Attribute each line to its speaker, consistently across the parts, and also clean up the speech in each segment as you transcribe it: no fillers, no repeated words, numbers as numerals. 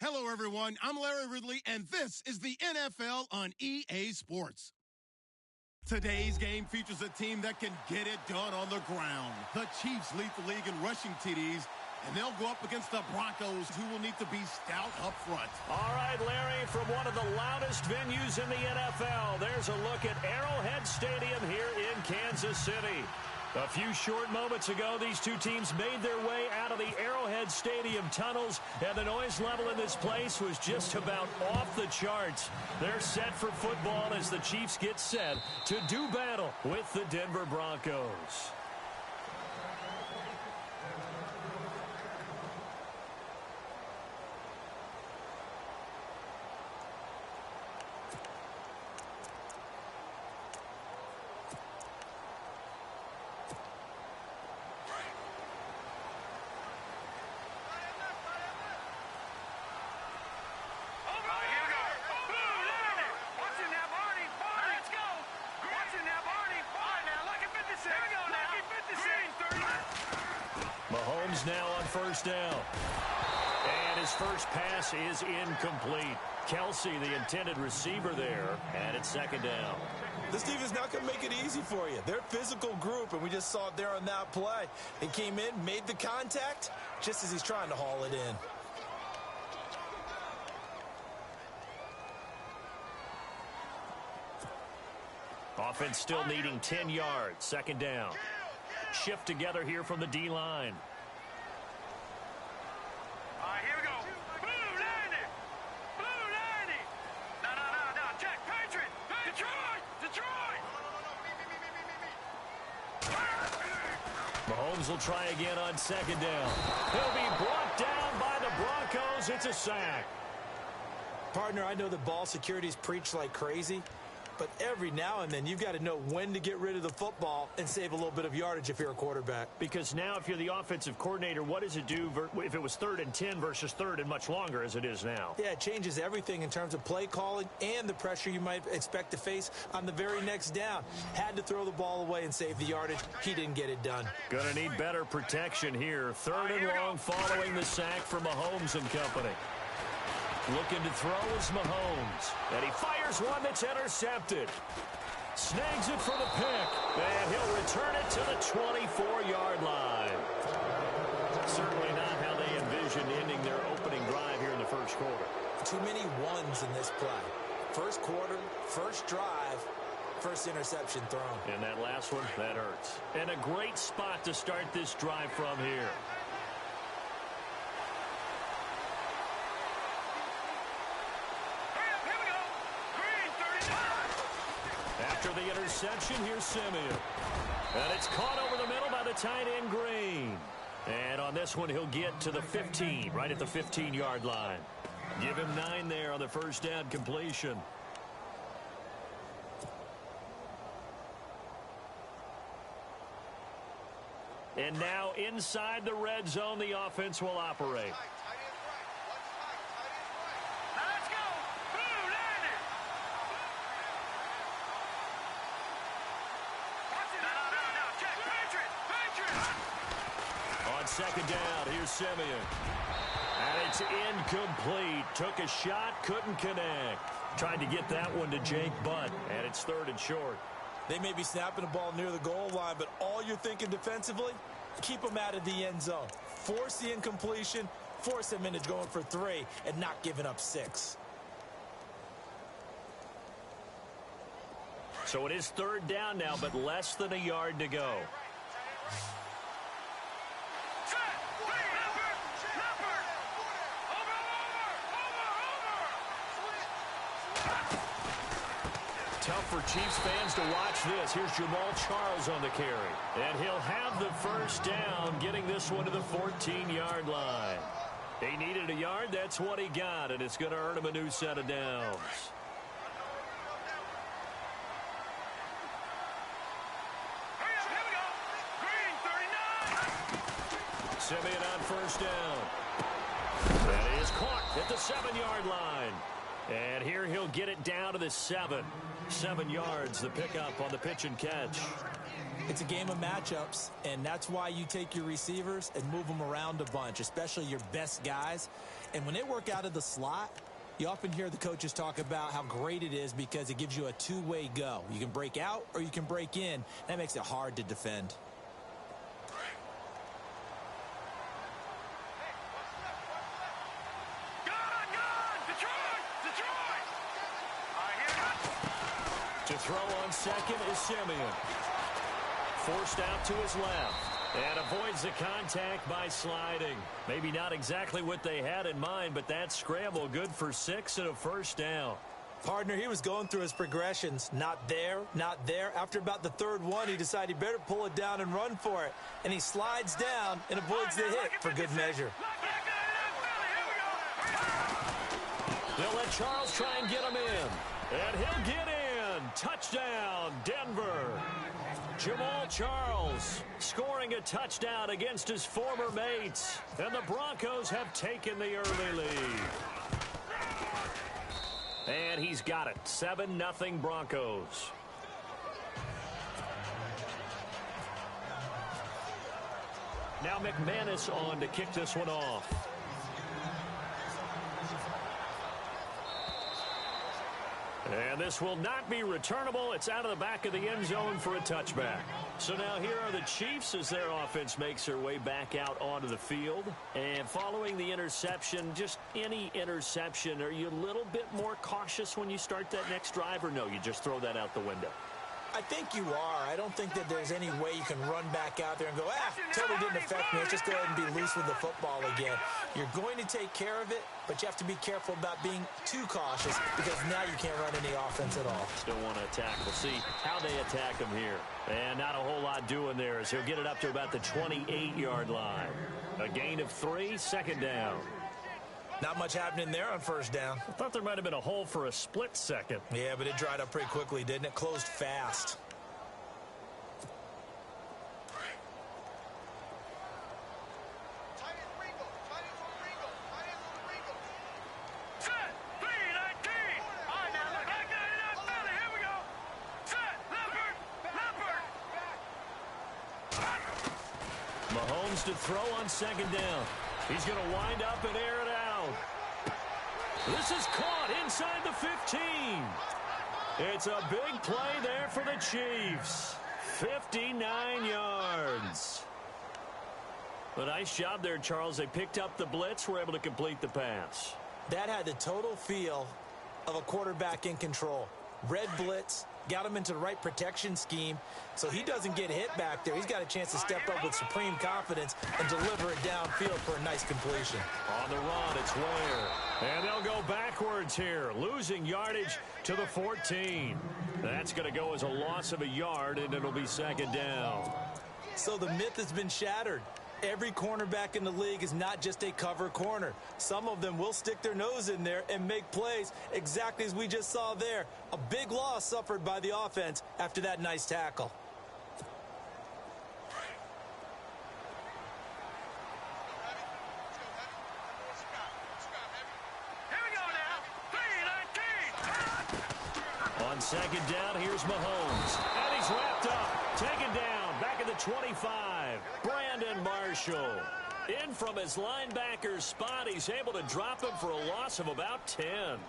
Speaker 1: Hello, everyone. I'm Larry Ridley, and this is the NFL on EA Sports. Today's game features a team that can get it done on the ground. The Chiefs lead the league in rushing TDs, and they'll go up against the Broncos, who will need to be stout up front.
Speaker 2: All right, Larry, from one of the loudest venues in the NFL, there's a look at Arrowhead Stadium here in Kansas City. A few short moments ago, these two teams made their way out of the Arrowhead Stadium tunnels, and the noise level in this place was just about off the charts. They're set for football as the Chiefs get set to do battle with the Denver Broncos. Mahomes now on first down. And his first pass is incomplete. Kelsey, the intended receiver there, and it's second down.
Speaker 3: This defense not going to make it easy for you. They're a physical group, and we just saw it there on that play. He came in, made the contact, just as he's trying to haul it in.
Speaker 2: Offense still needing 10 yards. Second down. Shift together here from the D-line.
Speaker 4: All right, here we go. Blue 90. Blue 90. No. Jack, Patriot. Detroit.
Speaker 2: Mahomes will try again on second down. He'll be brought down by the Broncos. It's a sack.
Speaker 3: Partner, I know the ball security's preached like crazy, but every now and then you've got to know when to get rid of the football and save a little bit of yardage if you're a quarterback.
Speaker 2: Because now if you're the offensive coordinator, what does it do if it was 3rd and 10 versus 3rd and much longer as it is now?
Speaker 3: Yeah, it changes everything in terms of play calling and the pressure you might expect to face on the very next down. Had to throw the ball away and save the yardage. He didn't get it done.
Speaker 2: Going to need better protection here. 3rd and long following the sack from Mahomes and company. Looking to throw is Mahomes. And he fires one that's intercepted. Snags it for the pick. And he'll return it to the 24-yard line. Certainly not how they envisioned ending their opening drive here in the first quarter.
Speaker 3: Too many ones in this play. First quarter, first drive, first interception thrown.
Speaker 2: And that last one, that hurts. And a great spot to start this drive from here. After the interception, here's Simeon. And it's caught over the middle by the tight end, Green. And on this one, he'll get to the 15, right at the 15-yard line. Give him 9 there on the first down completion. And now inside the red zone, the offense will operate. Second down, here's Simeon. And it's incomplete. Took a shot, couldn't connect. Tried to get that one to Jake Butt, and it's 3rd and short.
Speaker 3: They may be snapping the ball near the goal line, but all you're thinking defensively, keep them out of the end zone. Force the incompletion, force them into going for 3, and not giving up 6.
Speaker 2: So it is 3rd down now, but less than a yard to go. Tough for Chiefs fans to watch this. Here's Jamal Charles on the carry. And he'll have the first down, getting this one to the 14-yard line. He needed a yard. That's what he got, and it's going to earn him a new set of downs.
Speaker 4: Here we go. Green, 39.
Speaker 2: Simeon on first down. That is caught at the 7-yard line. And here he'll get it down to the 7. 7 yards, the pickup on the pitch and catch.
Speaker 3: It's a game of matchups, and that's why you take your receivers and move them around a bunch, especially your best guys. And when they work out of the slot, you often hear the coaches talk about how great it is because it gives you a two-way go. You can break out or you can break in. That makes it hard to defend.
Speaker 2: To throw on second is Simeon. Forced out to his left. And avoids the contact by sliding. Maybe not exactly what they had in mind, but that scramble good for 6 and a first down.
Speaker 3: Partner, he was going through his progressions. Not there, not there. After about the third one, he decided he better pull it down and run for it. And he slides down and avoids the hit for good measure.
Speaker 2: They'll let Charles try and get him in. And he'll get in. Touchdown, Denver. Jamal Charles scoring a touchdown against his former mates. And the Broncos have taken the early lead. And he's got it. 7-0 Broncos. Now McManus on to kick this one off. And this will not be returnable. It's out of the back of the end zone for a touchback. So now here are the Chiefs as their offense makes their way back out onto the field. And following the interception, just any interception, are you a little bit more cautious when you start that next drive, or no, you just throw that out the window?
Speaker 3: I think you are. I don't think that there's any way you can run back out there and go, totally didn't affect me. Let's just go ahead and be loose with the football again. You're going to take care of it, but you have to be careful about being too cautious because now you can't run any offense at all.
Speaker 2: Still want to attack. We'll see how they attack him here. And not a whole lot doing there as he'll get it up to about the 28-yard line. A gain of 3, second down.
Speaker 3: Not much happening there on first down.
Speaker 2: I thought there might have been a hole for a split second.
Speaker 3: Yeah, but it dried up pretty quickly, didn't it? Closed fast.
Speaker 2: Mahomes to throw on second down. He's going to wind up and air it out. This is caught inside the 15. It's a big play there for the Chiefs. 59 yards. A nice job there, Charles. They picked up the blitz, were able to complete the pass.
Speaker 3: That had the total feel of a quarterback in control. Red blitz, got him into the right protection scheme, so he doesn't get hit back there. He's got a chance to step up with supreme confidence and deliver it downfield for a nice completion.
Speaker 2: On the run, it's Ware. And they'll go backwards here, losing yardage to the 14. That's going to go as a loss of a yard, and it'll be second down.
Speaker 3: So the myth has been shattered. Every cornerback in the league is not just a cover corner. Some of them will stick their nose in there and make plays exactly as we just saw there. A big loss suffered by the offense after that nice tackle.
Speaker 4: Here we go now. 3-19.
Speaker 2: On second down, here's Mahomes. And he's wrapped up. Taken down. Back at the 25. Brandon Marshall. In from his linebacker spot. He's able to drop him for a loss of about 10.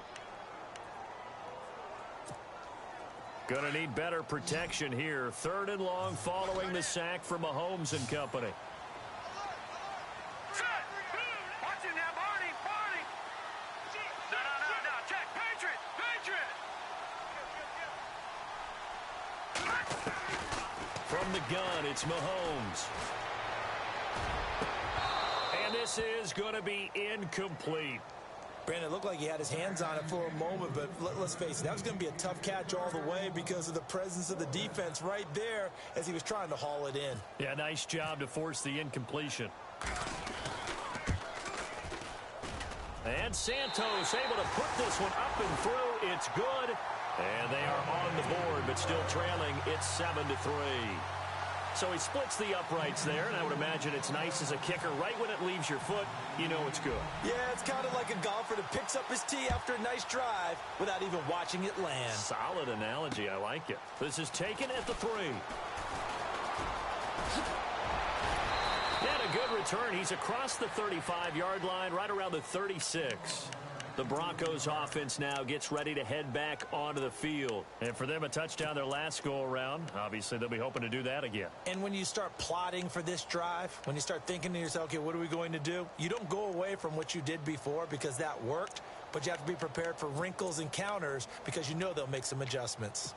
Speaker 2: Gonna need better protection here. Third and long following the sack from Mahomes and company.
Speaker 4: Watch him now, Barney. No. Check. Patriot.
Speaker 2: From the gun, it's Mahomes. And this is going to be incomplete.
Speaker 3: Brandon, it looked like he had his hands on it for a moment, but let's face it, that was going to be a tough catch all the way because of the presence of the defense right there as he was trying to haul it in.
Speaker 2: Yeah, nice job to force the incompletion. And Santos able to put this one up and through. It's good. And they are on the board, but still trailing. It's 7-3. So he splits the uprights there, and I would imagine it's nice as a kicker. Right when it leaves your foot, you know it's good.
Speaker 3: Yeah, it's kind of like a golfer that picks up his tee after a nice drive without even watching it land.
Speaker 2: Solid analogy. I like it. This is taken at the 3. And a good return. He's across the 35-yard line, right around the 36. The Broncos offense now gets ready to head back onto the field. And for them, a touchdown their last go-around. Obviously, they'll be hoping to do that again.
Speaker 3: And when you start plotting for this drive, when you start thinking to yourself, okay, what are we going to do? You don't go away from what you did before because that worked, but you have to be prepared for wrinkles and counters because you know they'll make some adjustments.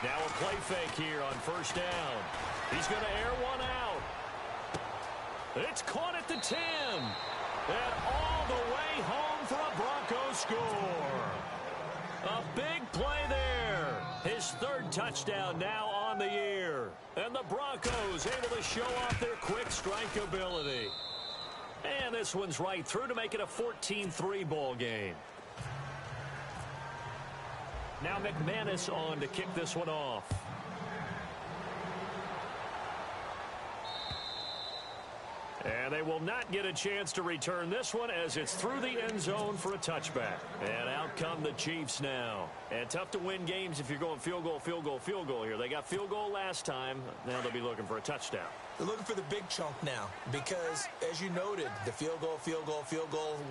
Speaker 2: Now a play fake here on first down. He's going to air one out. It's caught at the 10. And all the way home for a Broncos score. A big play there. His third touchdown now on the year. And the Broncos able to show off their quick strike ability. And this one's right through to make it a 14-3 ball game. Now McManus on to kick this one off. And they will not get a chance to return this one as it's through the end zone for a touchback. And out come the Chiefs now. And tough to win games if you're going field goal, field goal, field goal here. They got field goal last time. Now they'll be looking for a touchdown.
Speaker 3: They're looking for the big chunk now because, as you noted, the field goal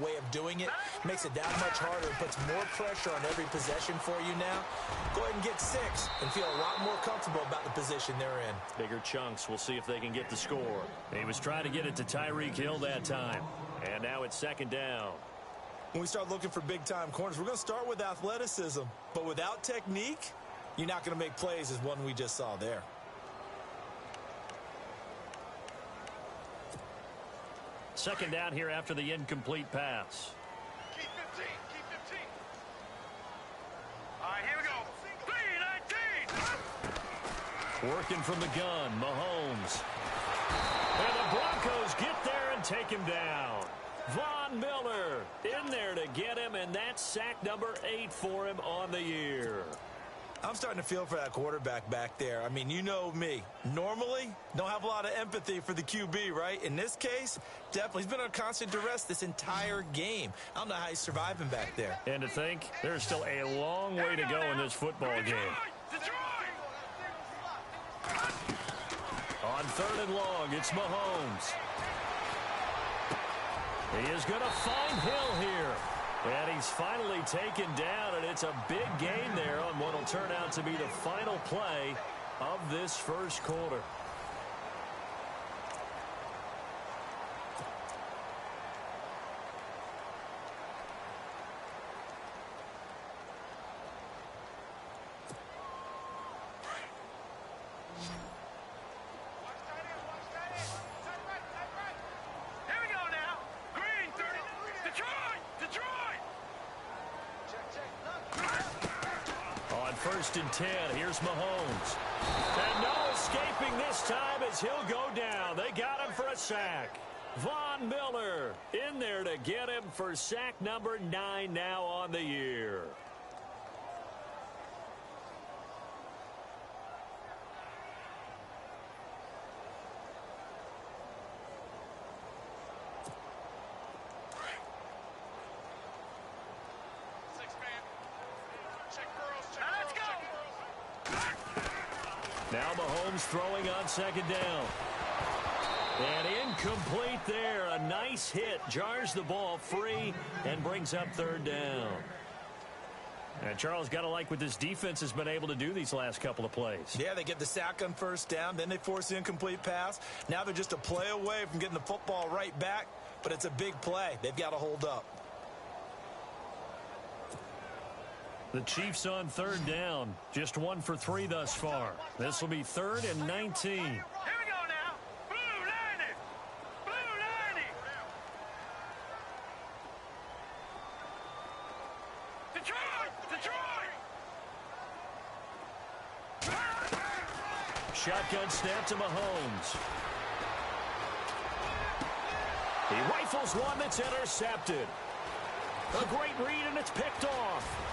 Speaker 3: way of doing it makes it that much harder and puts more pressure on every possession for you now. Go ahead and get 6 and feel a lot more comfortable about the position they're in.
Speaker 2: Bigger chunks. We'll see if they can get the score. He was trying to get it to Tyreek Hill that time. And now it's second down.
Speaker 3: When we start looking for big-time corners, we're going to start with athleticism. But without technique, you're not going to make plays as one we just saw there.
Speaker 2: Second down here after the incomplete pass.
Speaker 4: Keep 15. Keep 15. All right, here we go. 3-19.
Speaker 2: Working from the gun, Mahomes. And the Broncos get there and take him down. Von Miller in there to get him, and that's sack number 8 for him on the year.
Speaker 3: I'm starting to feel for that quarterback back there. I mean, you know me. Normally, don't have a lot of empathy for the QB, right? In this case, definitely. He's been on constant duress this entire game. I don't know how he's surviving back there.
Speaker 2: And to think, there's still a long way to go in this football game. On third and long, it's Mahomes. He is going to find Hill here. And he's finally taken down, and it's a big gain there on what will turn out to be the final play of this first quarter. First and 10. Here's Mahomes. And no escaping this time as he'll go down. They got him for a sack. Von Miller in there to get him for sack number 9 now on the year. Now Mahomes throwing on second down. And incomplete there. A nice hit. Jars the ball free and brings up third down. And Charles, got to like what this defense has been able to do these last couple of plays.
Speaker 3: Yeah, they get the sack on first down. Then they force the incomplete pass. Now they're just a play away from getting the football right back. But it's a big play. They've got to hold up.
Speaker 2: The Chiefs on third down. Just 1 for 3 thus far. This will be 3rd and 19.
Speaker 4: Here we go now. Blue 90. Blue 90. Detroit. Detroit.
Speaker 2: Shotgun snap to Mahomes. He rifles one that's intercepted. A great read, and it's picked off.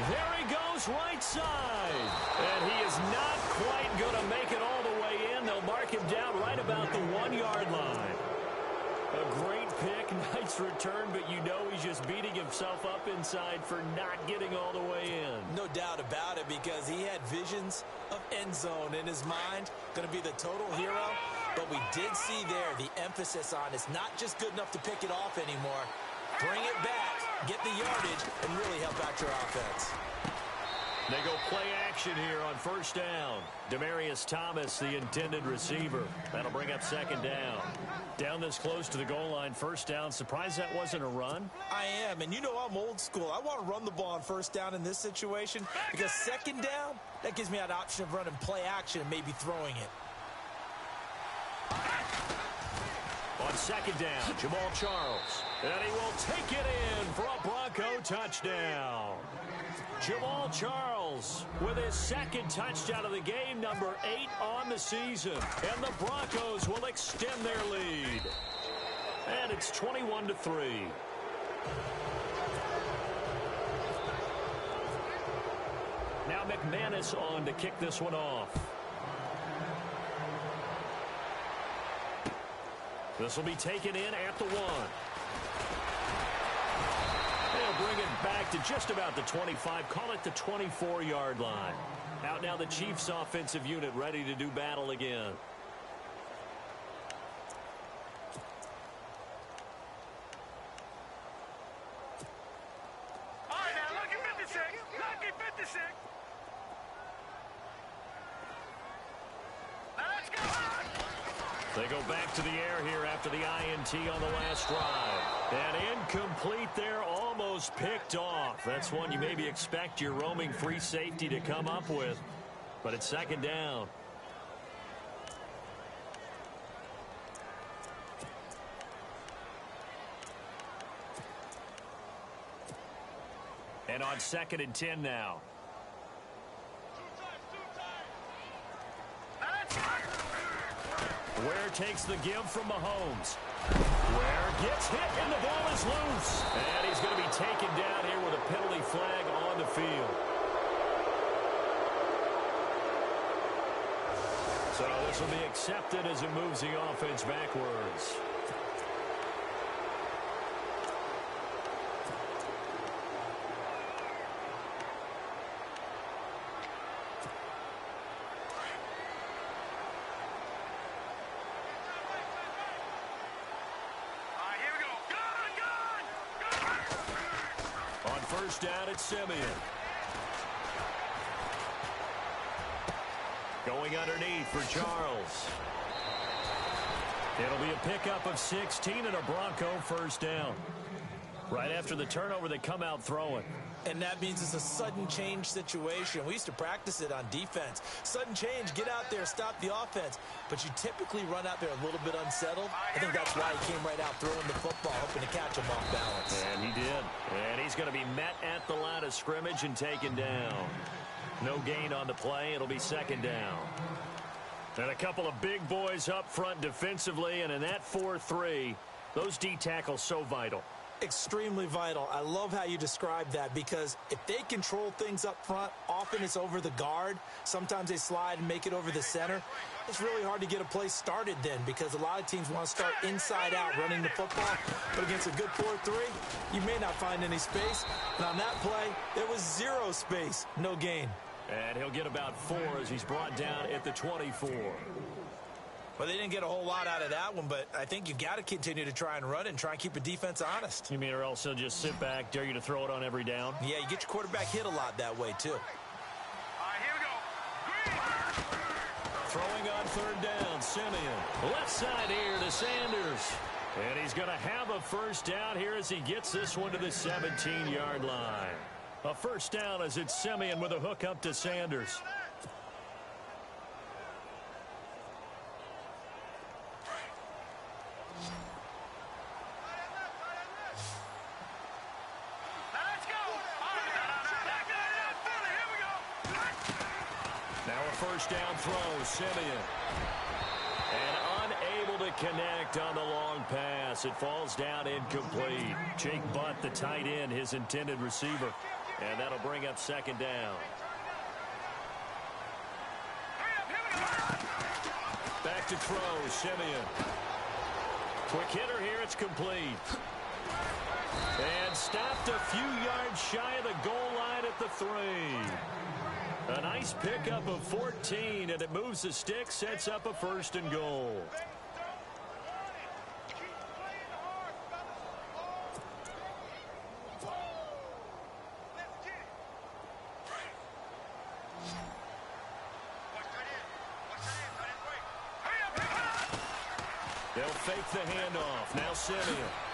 Speaker 2: There he goes right side. And he is not quite going to make it all the way in. and they'll mark him down right about the 1-yard line. A great pick, nice return, but you know he's just beating himself up inside for not getting all the way in.
Speaker 3: No doubt about it, because he had visions of end zone in his mind. Going to be the total hero. But we did see there the emphasis on it's not just good enough to pick it off anymore. Bring it back, get the yardage, and really help out your offense.
Speaker 2: They go play action here on first down. Demaryius Thomas, the intended receiver. That'll bring up second down. Down this close to the goal line, first down. Surprised that wasn't a run?
Speaker 3: I am, and you know I'm old school. I want to run the ball on first down in this situation because second down, that gives me that option of running play action and maybe throwing it.
Speaker 2: On second down, Jamal Charles. And he will take it in for a Bronco touchdown. Jamal Charles with his second touchdown of the game, number 8 on the season. And the Broncos will extend their lead. And it's 21-3. Now McManus on to kick this one off. This will be taken in at the 1. They'll bring it back to just about the 25, call it the 24-yard line. Out now the Chiefs offensive unit ready to do battle again.
Speaker 4: All right, now, lucky 56. Lucky 56. Now, let's go.
Speaker 2: They go back to the air here after the INT on the last drive. And incomplete there, almost picked off. That's one you maybe expect your roaming free safety to come up with. But it's second down. And on 2nd and 10 now. Ware takes the give from Mahomes. Ware gets hit and the ball is loose. And he's going to be taken down here with a penalty flag on the field. So this will be accepted as it moves the offense backwards. First down at Simeon. Going underneath for Charles. It'll be a pickup of 16 and a Bronco first down. Right after the turnover, they come out throwing.
Speaker 3: And that means it's a sudden change situation. We used to practice it on defense. Sudden change, get out there, stop the offense. But you typically run out there a little bit unsettled. I think that's why he came right out throwing the football, hoping to catch him off balance.
Speaker 2: And he did. And he's going to be met at the line of scrimmage and taken down. No gain on the play. It'll be second down. And a couple of big boys up front defensively. And in that 4-3, those D tackles so vital.
Speaker 3: Extremely vital. I love how you describe that, because if they control things up front, often it's over the guard. Sometimes they slide and make it over the center. It's really hard to get a play started then, because a lot of teams want to start inside out running the football. But against a good 4-3, you may not find any space. And on that play, there was 0 space. No gain.
Speaker 2: And he'll get about 4 as he's brought down at the 24.
Speaker 3: Well, they didn't get a whole lot out of that one, but I think you got to continue to try and run it and try and keep a defense honest.
Speaker 2: You mean or else they'll just sit back, dare you to throw it on every down?
Speaker 3: Yeah, you get your quarterback hit a lot that way, too.
Speaker 4: All right, here we go.
Speaker 2: Throwing on third down, Simeon. Left side here to Sanders. And he's going to have a first down here as he gets this one to the 17-yard line. A first down as it's Simeon with a hook up to Sanders. First down throw, Simeon. And unable to connect on the long pass. It falls down incomplete. Jake Butt, the tight end, his intended receiver. And that'll bring up second down. back to throw, Simeon. Quick hitter here, it's complete. And stopped a few yards shy of the goal line at the 3. A nice pickup of 14, and it moves the stick, sets up a 1st and goal. They'll fake the handoff. Now Simeon.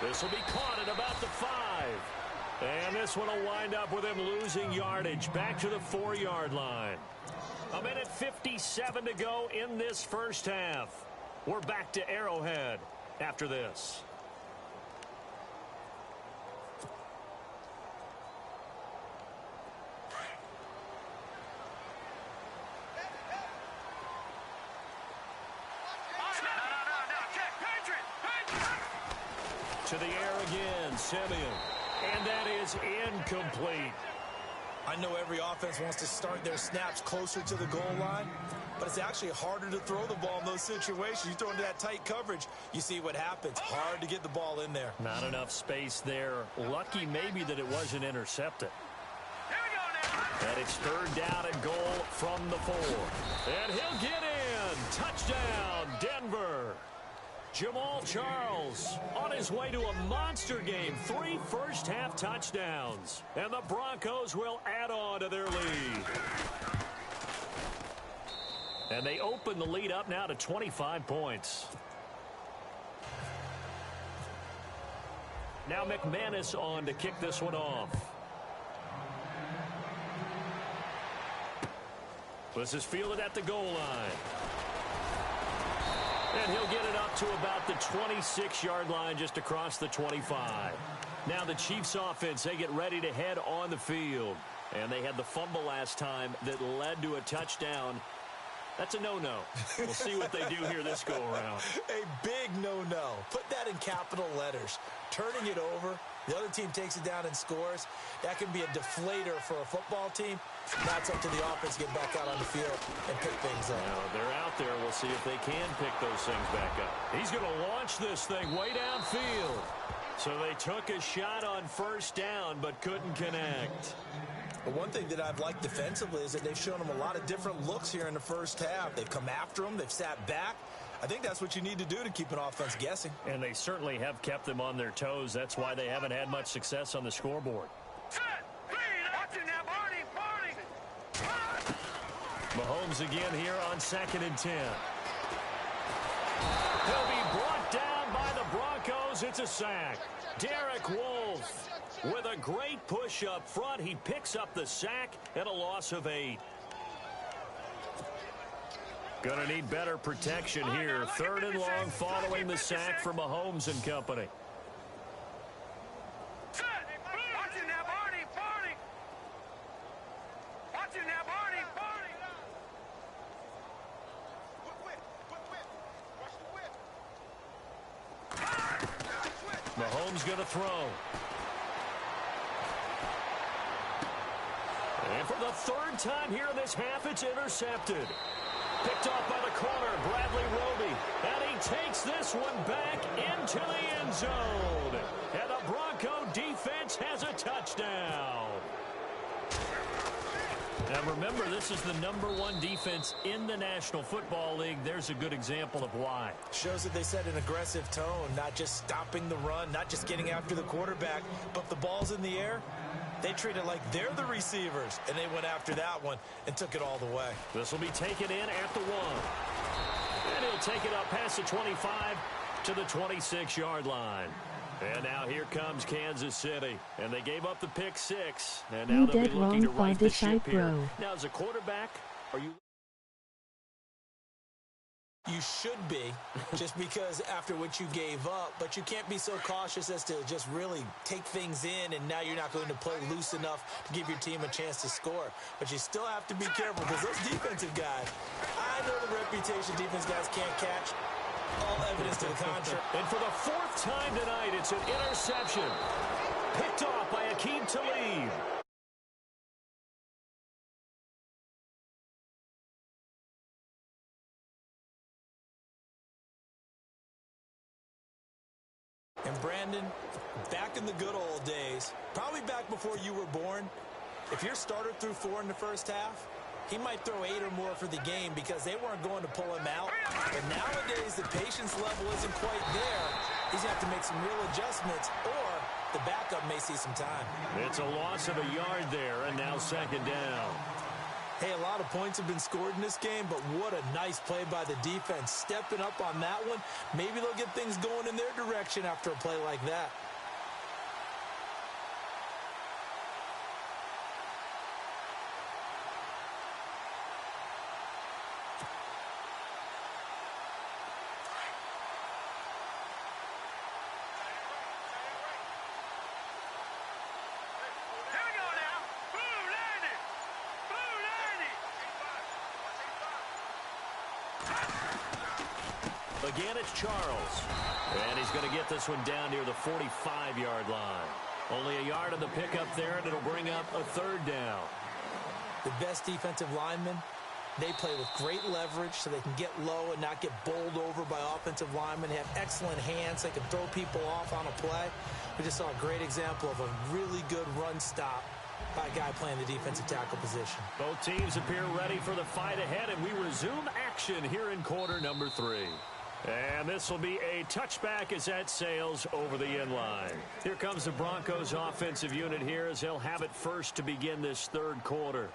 Speaker 2: This will be caught at about the 5. And this one will wind up with him losing yardage back to the 4-yard line. 1:57 to go in this first half. We're back to Arrowhead after this. To the air again, Simeon. And that is incomplete.
Speaker 3: I know every offense wants to start their snaps closer to the goal line, but it's actually harder to throw the ball in those situations. You throw into that tight coverage, you see what happens. Hard to get the ball in there.
Speaker 2: Not enough space there. Lucky maybe that it wasn't intercepted. And it's 3rd down and goal from the 4. And he'll get in. Touchdown, Denver. Jamal Charles on his way to a monster game. 3 first-half touchdowns. And the Broncos will add on to their lead. And they open the lead up now to 25 points. Now McManus on to kick this one off. This is fielded at the goal line. And he'll get it up to about the 26-yard line, just across the 25. Now the Chiefs offense, they get ready to head on the field. And they had the fumble last time that led to a touchdown. That's a no-no. We'll see what they do here this go-around.
Speaker 3: A big no-no. Put that in capital letters. Turning it over, the other team takes it down and scores. That can be a deflator for a football team. Now it's up to the offense to get back out on the field and pick things up.
Speaker 2: Now they're out there. We'll see if they can pick those things back up. He's going to launch this thing way downfield. So they took a shot on 1st down but couldn't connect.
Speaker 3: But one thing that I've liked defensively is that they've shown them a lot of different looks here in the first half. They've come after them. They've sat back. I think that's what you need to do to keep an offense guessing.
Speaker 2: And they certainly have kept them on their toes. That's why they haven't had much success on the scoreboard. Mahomes again here on 2nd and 10. He'll be brought down by the Broncos. It's a sack. Derek Wolfe with a great push up front. He picks up the sack and a loss of 8. Gonna need better protection here. 3rd and long following the sack for Mahomes and company. Mahomes going to throw. And for the 3rd time here in this half, it's intercepted. Picked off by the corner, Bradley Roby. And he takes this one back into the end zone. And the Bronco defense has a touchdown. Now remember, this is the #1 defense in the National Football League. There's a good example of why.
Speaker 3: Shows that they set an aggressive tone, not just stopping the run, not just getting after the quarterback, but if the ball's in the air, they treat it like they're the receivers, and they went after that one and took it all the way.
Speaker 2: This will be taken in at the 1. And he'll take it up past the 25 to the 26-yard line. And now here comes Kansas City. And they gave up the pick 6. And now they'll be looking to right the ship here. Now, as a quarterback, are you...
Speaker 3: You should be, just because after what you gave up, but you can't be so cautious as to just really take things in, and now you're not going to play loose enough to give your team a chance to score. But you still have to be careful, because those defensive guys, I know the reputation defense guys can't catch. All evidence to the contrary.
Speaker 2: And for the 4th time tonight, it's an interception. Picked off by Akeem Talib.
Speaker 3: And Brandon, back in the good old days, probably back before you were born, if your starter threw 4 in the first half, he might throw 8 or more for the game because they weren't going to pull him out. But nowadays, the patience level isn't quite there. He's going to have to make some real adjustments, or the backup may see some time.
Speaker 2: It's a loss of a yard there, and now second down.
Speaker 3: Hey, a lot of points have been scored in this game, but what a nice play by the defense. Stepping up on that one, maybe they'll get things going in their direction after a play like that.
Speaker 2: Again, it's Charles. And he's going to get this one down near the 45-yard line. Only a yard on the pickup there, and it'll bring up a third down.
Speaker 3: The best defensive linemen, they play with great leverage so they can get low and not get bowled over by offensive linemen. They have excellent hands. They can throw people off on a play. We just saw a great example of a really good run stop by a guy playing the defensive tackle position.
Speaker 2: Both teams appear ready for the fight ahead, and we resume action here in quarter number 3. And this will be a touchback as that sails over the end line. Here comes the Broncos offensive unit here as they'll have it first to begin this third quarter.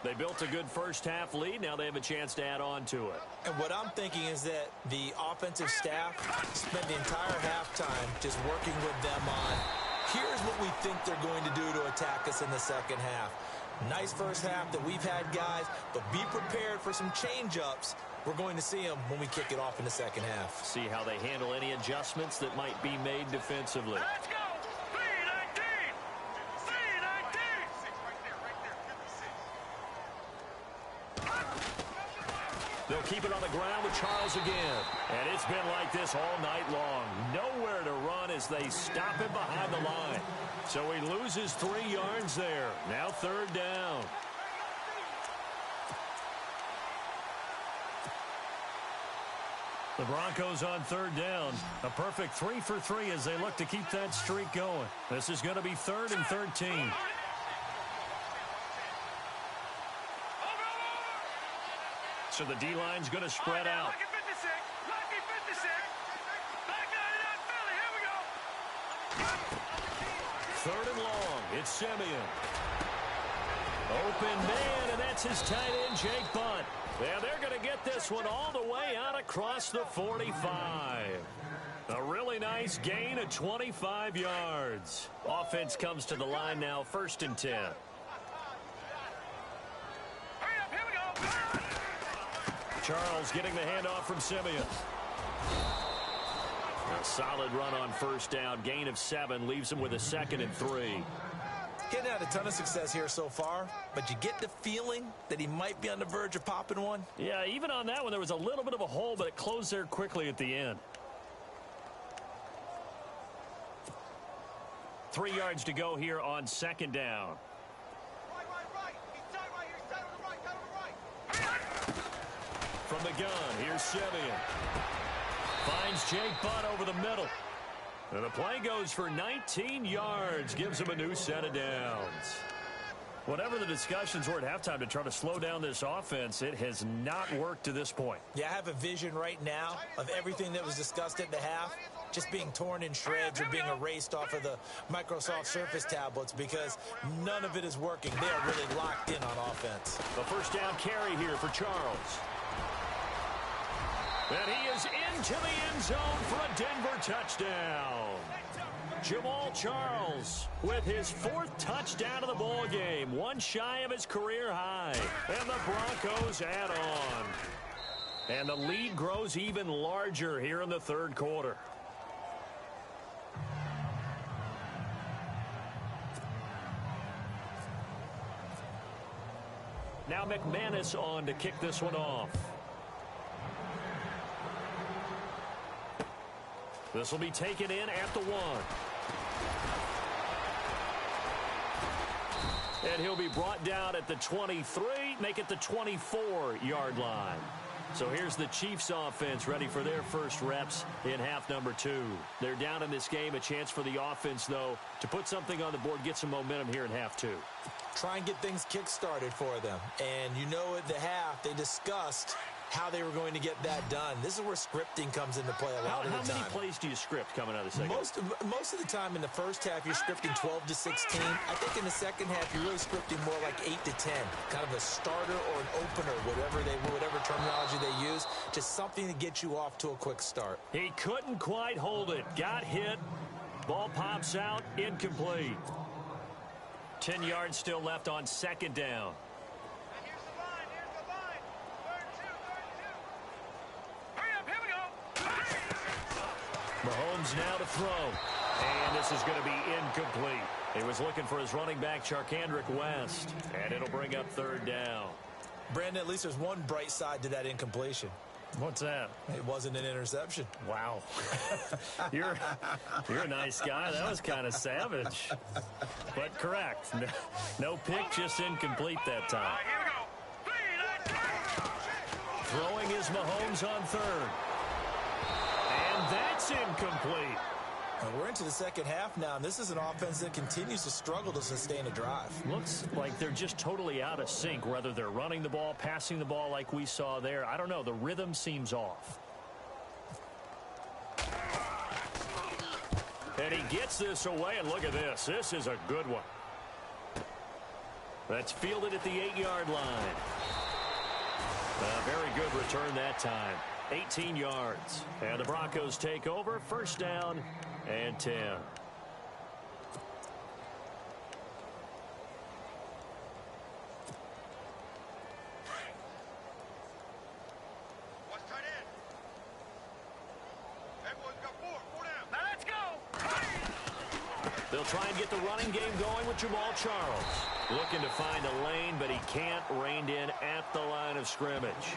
Speaker 2: They built a good first half lead. Now they have a chance to add on to it.
Speaker 3: And what I'm thinking is that the offensive staff spent the entire halftime just working with them on, here's what we think they're going to do to attack us in the second half. Nice first half that we've had, guys, but be prepared for some change-ups. We're going to see them when we kick it off in the second half.
Speaker 2: See how they handle any adjustments that might be made defensively.
Speaker 4: Let's go! 3-19!
Speaker 2: They'll keep it on the ground with Charles again. And it's been like this all night long. Nowhere to run as they stop him behind the line. So he loses 3 yards there. Now third down. The Broncos on third down. A perfect 3 for 3 as they look to keep that streak going. This is going to be 3rd and 13. So the D-line's going to spread out.
Speaker 4: Lucky 56. Lucky 56. Back 99 Philly. Here we go.
Speaker 2: 3rd and long. It's Simeon. Open man, and that's his tight end, Jake Butt. Yeah, they're going to get this one all the way out across the 45. A really nice gain of 25 yards. Offense comes to the line now, 1st and 10.
Speaker 4: Hurry up, here we go.
Speaker 2: Charles getting the handoff from Simeon. A solid run on 1st down. Gain of 7 leaves him with a 2nd and 3.
Speaker 3: He hadn't had a ton of success here so far, but you get the feeling that he might be on the verge of popping one.
Speaker 2: Yeah, even on that one, there was a little bit of a hole, but it closed there quickly at the end. 3 yards to go here on 2nd down.
Speaker 4: Right. He's tight right here. He's tight on the right. Tight on the right.
Speaker 2: From the gun, here's Simeon. Finds Jake Butt over the middle. And the play goes for 19 yards, gives him a new set of downs. Whatever the discussions were at halftime to try to slow down this offense, it has not worked to this point.
Speaker 3: Yeah, I have a vision right now of everything that was discussed at the half just being torn in shreds or being erased off of the Microsoft Surface tablets because none of it is working. They are really locked in on offense.
Speaker 2: The 1st down carry here for Charles. And he is into the end zone for a Denver touchdown. Jamal Charles with his 4th touchdown of the ball game. 1 shy of his career high. And the Broncos add on. And the lead grows even larger here in the 3rd quarter. Now McManus on to kick this one off. This will be taken in at the 1. And he'll be brought down at the 23, make it the 24-yard line. So here's the Chiefs offense ready for their first reps in half number 2. They're down in this game. A chance for the offense, though, to put something on the board, get some momentum here in half 2.
Speaker 3: Try and get things kick-started for them. And you know at the half, they discussed how they were going to get that done. This is where scripting comes into play a lot of the time.
Speaker 2: How many plays do you script coming out of the second half?
Speaker 3: Most of the time in the first half, you're scripting 12 to 16. I think in the second half, you're really scripting more like 8 to 10. Kind of a starter or an opener, whatever terminology they use. Just something to get you off to a quick start.
Speaker 2: He couldn't quite hold it. Got hit. Ball pops out. Incomplete. 10 yards still left on second down. Mahomes now to throw. And this is going to be incomplete. He was looking for his running back, Charkandrick West. And it'll bring up third down.
Speaker 3: Brandon, at least there's one bright side to that incompletion.
Speaker 2: What's that?
Speaker 3: It wasn't an interception.
Speaker 2: Wow. You're a nice guy. That was kind of savage. But correct. No pick, just incomplete that time. Throwing is Mahomes on third. And that's incomplete.
Speaker 3: And we're into the second half now, and this is an offense that continues to struggle to sustain a drive.
Speaker 2: Looks like they're just totally out of sync, whether they're running the ball, passing the ball like we saw there. I don't know. The rhythm seems off. And he gets this away, and look at this. This is a good one. That's fielded at the 8-yard line. A very good return that time. 18 yards. And the Broncos take over. First down and 10.
Speaker 4: What's tight end? Everyone's got four down. Now let's go.
Speaker 2: They'll try and get the running game going with Jamal Charles. Looking to find a lane, but he can't. Reined in at the line of scrimmage.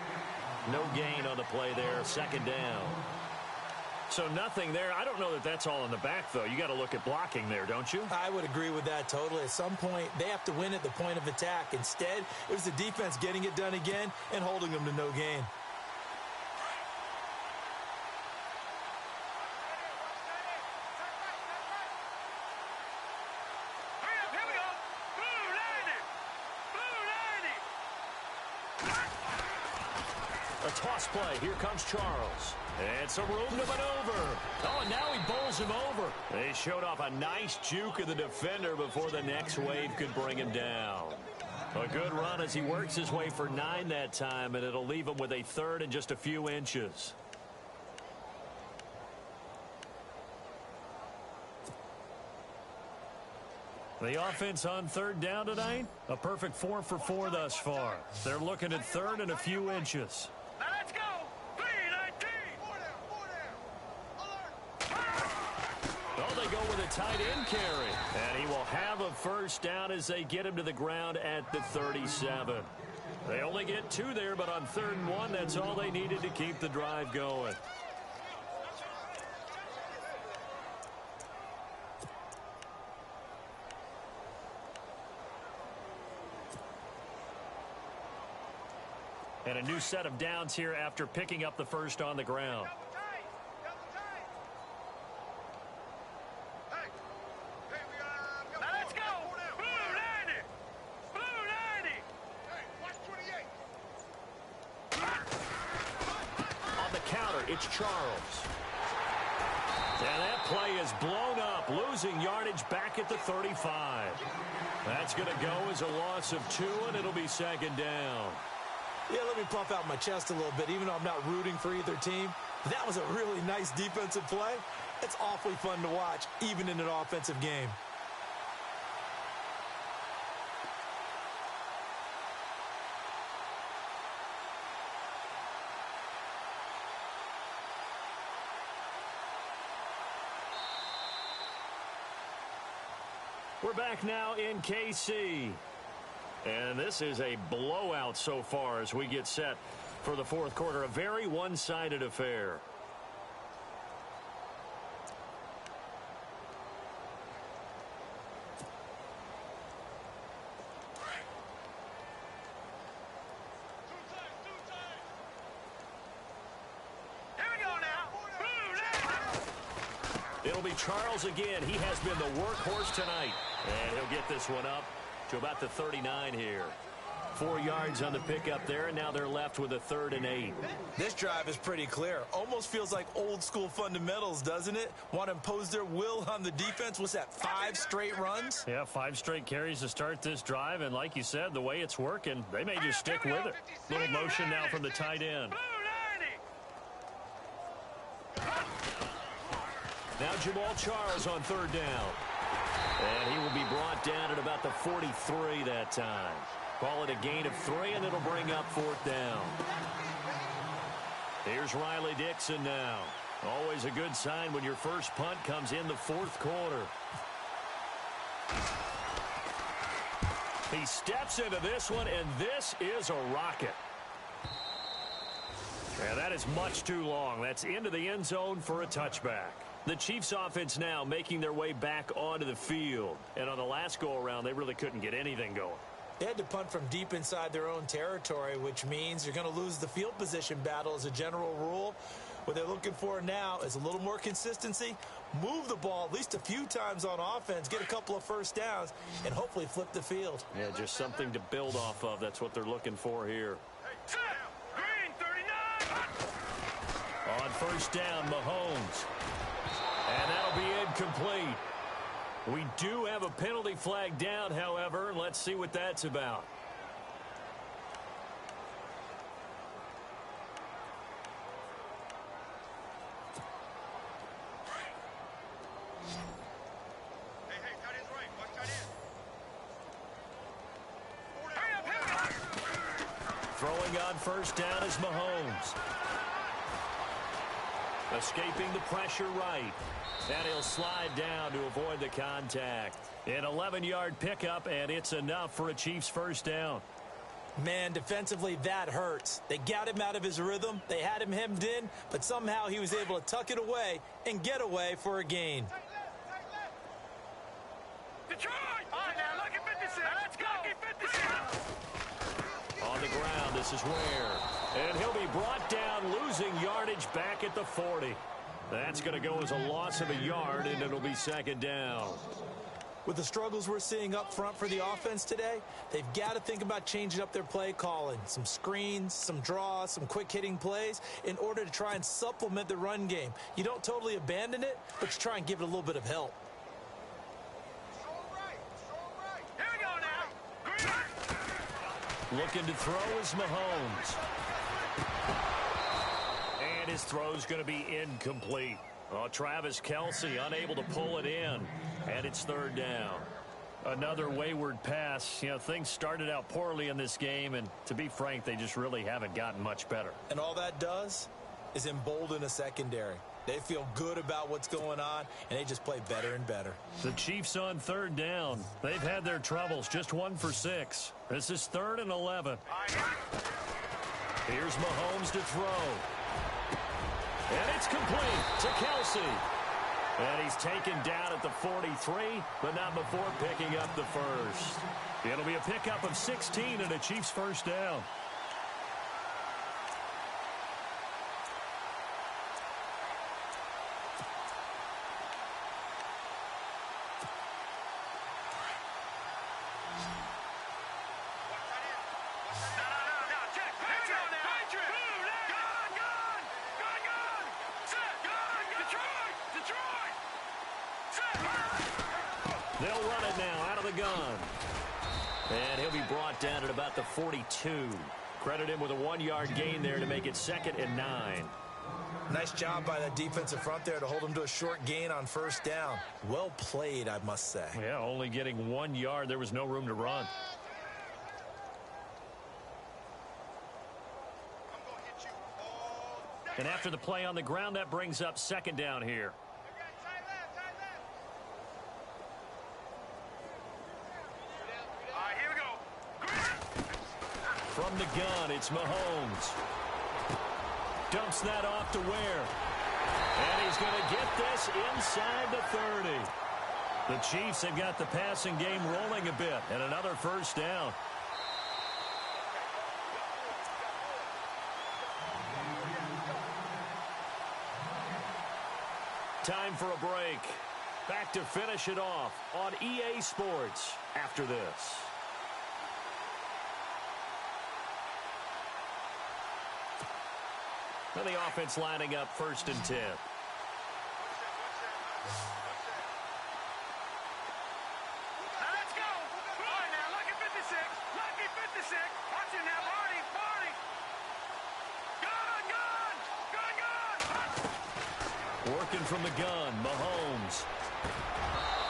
Speaker 2: No gain on the play there. Second down. So nothing there. I don't know that that's all in the back, though. You got to look at blocking there, don't you?
Speaker 3: I would agree with that totally. At some point, they have to win at the point of attack. Instead, it was the defense getting it done again and holding them to no gain.
Speaker 2: A toss play. Here comes Charles. And some room to maneuver. Oh, and now he bowls him over. They showed off a nice juke of the defender before the next wave could bring him down. A good run as he works his way for 9 that time, and it'll leave him with a third and just a few inches. The offense on third down tonight, a perfect 4 for 4 thus far. They're looking at third and a few inches.
Speaker 4: Now let's go. 3-19.
Speaker 2: Oh, they go with a tight end carry. And he will have a first down as they get him to the ground at the 37. They only get 2 there, but on 3rd and 1, that's all they needed to keep the drive going. And a new set of downs here after picking up the first on the ground.
Speaker 4: Now let's go. Blue 90. Blue 90. Hey, watch 28.
Speaker 2: On the counter, it's Charles. And that play is blown up, losing yardage back at the 35. That's going to go as a loss of 2, and it'll be second down.
Speaker 3: Yeah, let me puff out my chest a little bit, even though I'm not rooting for either team. That was a really nice defensive play. It's awfully fun to watch, even in an offensive game.
Speaker 2: We're back now in KC. And this is a blowout so far as we get set for the fourth quarter. A very one-sided affair. be Charles again. He has been the workhorse tonight. And he'll get this one up to about the 39 here. 4 yards on the pickup there, and now they're left with a 3rd and 8.
Speaker 3: This drive is pretty clear. Almost feels like old school fundamentals, doesn't it? Want to impose their will on the defense. What's that, 5 straight runs?
Speaker 2: Yeah, 5 straight carries to start this drive, and like you said, the way it's working, they may just stick with it. Little motion now from the tight end. Now Jamal Charles on 3rd down. And he will be brought down at about the 43 that time. Call it a gain of 3, and it'll bring up 4th down. Here's Riley Dixon now. Always a good sign when your first punt comes in the 4th quarter. He steps into this one, and this is a rocket. And that is much too long. That's into the end zone for a touchback. The Chiefs offense now making their way back onto the field. And on the last go-around, they really couldn't get anything going.
Speaker 3: They had to punt from deep inside their own territory, which means you're going to lose the field position battle as a general rule. What they're looking for now is a little more consistency, move the ball at least a few times on offense, get a couple of first downs, and hopefully flip the field.
Speaker 2: Yeah, just something to build off of. That's what they're looking for here.
Speaker 4: Green, 39.
Speaker 2: On 1st down, Mahomes. And that'll be incomplete. We do have a penalty flag down, however. Let's see what that's about.
Speaker 4: Hey, tight end's right. Watch tight end.
Speaker 2: Throwing on 1st down is Mahomes. Escaping the pressure right. And he'll slide down to avoid the contact. An 11-yard pickup, and it's enough for a Chiefs 1st down.
Speaker 3: Man, defensively, that hurts. They got him out of his rhythm. They had him hemmed in, but somehow he was able to tuck it away and get away for a gain.
Speaker 4: Detroit! All right, now look at 56. Let's go. 56.
Speaker 2: On the ground, this is Ware. And he'll be brought down, losing yardage back at the 40. That's going to go as a loss of a yard, and it'll be 2nd down.
Speaker 3: With the struggles we're seeing up front for the offense today, they've got to think about changing up their play calling. Some screens, some draws, some quick-hitting plays in order to try and supplement the run game. You don't totally abandon it, but you try and give it a little bit of help.
Speaker 4: Here we go now.
Speaker 2: Looking to throw is Mahomes. And his throw's going to be incomplete. Oh, Travis Kelce unable to pull it in. And it's 3rd down. Another wayward pass. You know, things started out poorly in this game, and to be frank, they just really haven't gotten much better.
Speaker 3: And all that does is embolden a secondary. They feel good about what's going on, and they just play better and better.
Speaker 2: The Chiefs on 3rd down. They've had their troubles, just 1 for 6. This is 3rd and 11. Here's Mahomes to throw. And it's complete to Kelce. And he's taken down at the 43, but not before picking up the first. It'll be a pickup of 16 and a Chiefs 1st down. They'll run it now out of the gun. And he'll be brought down at about the 42. Credit him with a 1-yard gain there to make it 2nd and 9.
Speaker 3: Nice job by that defensive front there to hold him to a short gain on 1st down. Well played, I must say.
Speaker 2: Yeah, only getting 1 yard. There was no room to run. And after the play on the ground, that brings up 2nd down here. From the gun, it's Mahomes. Dumps that off to Ware. And he's going to get this inside the 30. The Chiefs have got the passing game rolling a bit, and another 1st down. Time for a break. Back to finish it off on EA Sports after this. And the offense lining up 1st and 10. Working from the gun, Mahomes.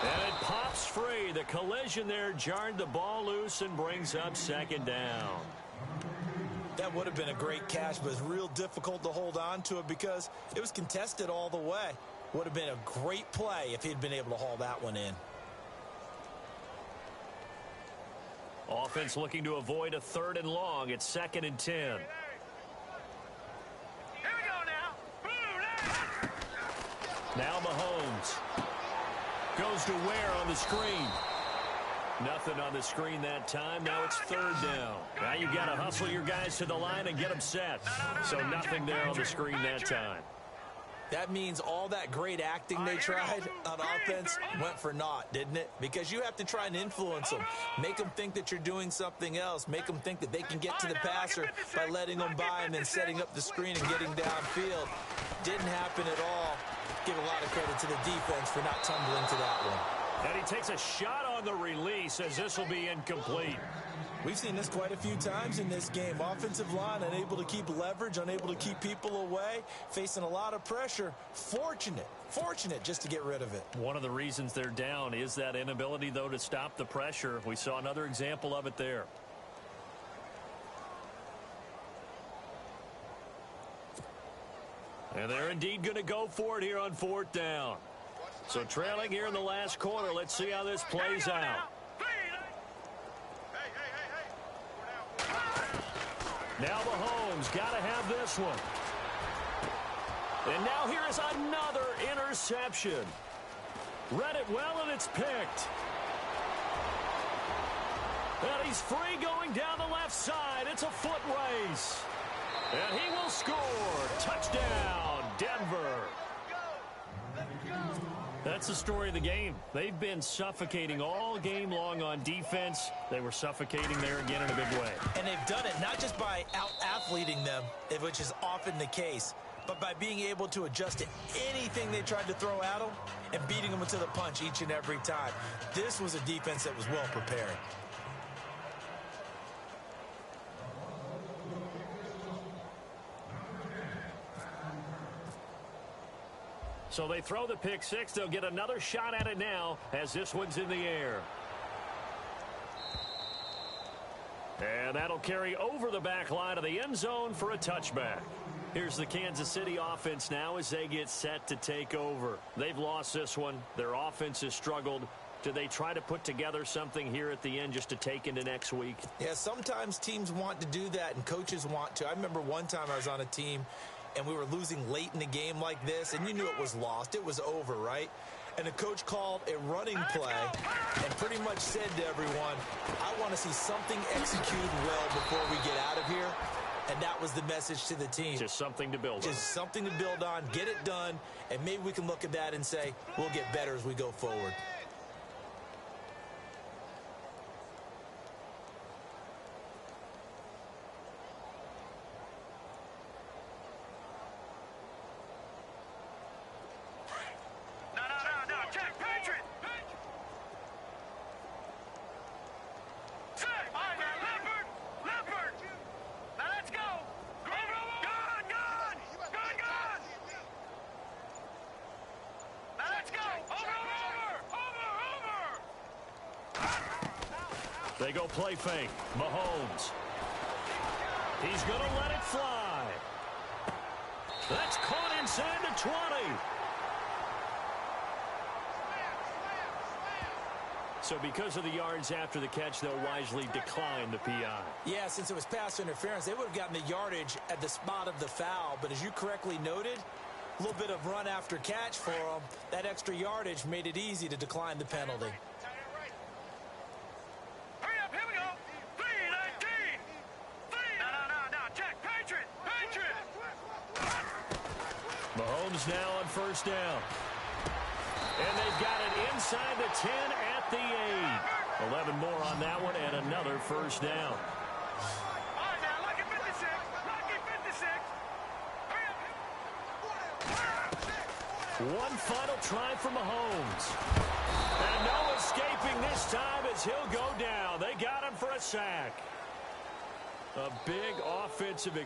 Speaker 2: And it pops free. The collision there jarred the ball loose and brings up 2nd down.
Speaker 3: That would have been a great catch, but it's real difficult to hold on to it because it was contested all the way. Would have been a great play if he'd been able to haul that one in.
Speaker 2: Offense looking to avoid a 3rd and long. It's 2nd and 10. Now Mahomes goes to Ware on the screen. Nothing on the screen that time. Now it's 3rd down. Now you got to hustle your guys to the line and get them set. So nothing there on the screen that time.
Speaker 3: That means all that great acting they tried on offense went for naught, didn't it? Because you have to try and influence them. Make them think that you're doing something else. Make them think that they can get to the passer by letting them by and then setting up the screen and getting downfield. Didn't happen at all. Give a lot of credit to the defense for not tumbling to that one.
Speaker 2: And he takes a shot on the release as this will be incomplete.
Speaker 3: We've seen this quite a few times in this game. Offensive line unable to keep leverage, unable to keep people away, facing a lot of pressure. Fortunate just to get rid of it.
Speaker 2: One of the reasons they're down is that inability, though, to stop the pressure. We saw another example of it there. And they're indeed going to go for it here on 4th down. So trailing here in the last quarter. Let's see how this plays out. Now Mahomes got to have this one. And now here is another interception. Read it well, and it's picked. And he's free going down the left side. It's a foot race. And he will score. Touchdown, Denver. That's the story of the game. They've been suffocating all game long on defense. They were suffocating there again in a big way.
Speaker 3: And they've done it not just by out-athleting them, which is often the case, but by being able to adjust to anything they tried to throw at them and beating them to the punch each and every time. This was a defense that was well prepared.
Speaker 2: So they throw the pick six. They'll get another shot at it now as this one's in the air. And that'll carry over the back line of the end zone for a touchback. Here's the Kansas City offense now as they get set to take over. They've lost this one. Their offense has struggled. Do they try to put together something here at the end just to take into next week?
Speaker 3: Yeah, sometimes teams want to do that and coaches want to. I remember one time I was on a team and we were losing late in the game like this, and you knew it was lost. It was over, right? And the coach called a running play and pretty much said to everyone, I want to see something executed well before we get out of here. And that was the message to the team.
Speaker 2: Just something to build on.
Speaker 3: Just something to build on, get it done, and maybe we can look at that and say, we'll get better as we go forward.
Speaker 2: They go play fake. Mahomes. He's going to let it fly. That's caught inside the 20. So because of the yards after the catch, they'll wisely decline the PI.
Speaker 3: Yeah, since it was pass interference, they would have gotten the yardage at the spot of the foul. But as you correctly noted, a little bit of run after catch for them. That extra yardage made it easy to decline the penalty.
Speaker 2: Mahomes now on first down. And they've got it inside the 10 at the 8. 11 more on that one and another first down.
Speaker 4: All right, now, lucky 56. Lucky 56.
Speaker 2: One final try for Mahomes. And no escaping this time as he'll go down. They got him for a sack. A big offensive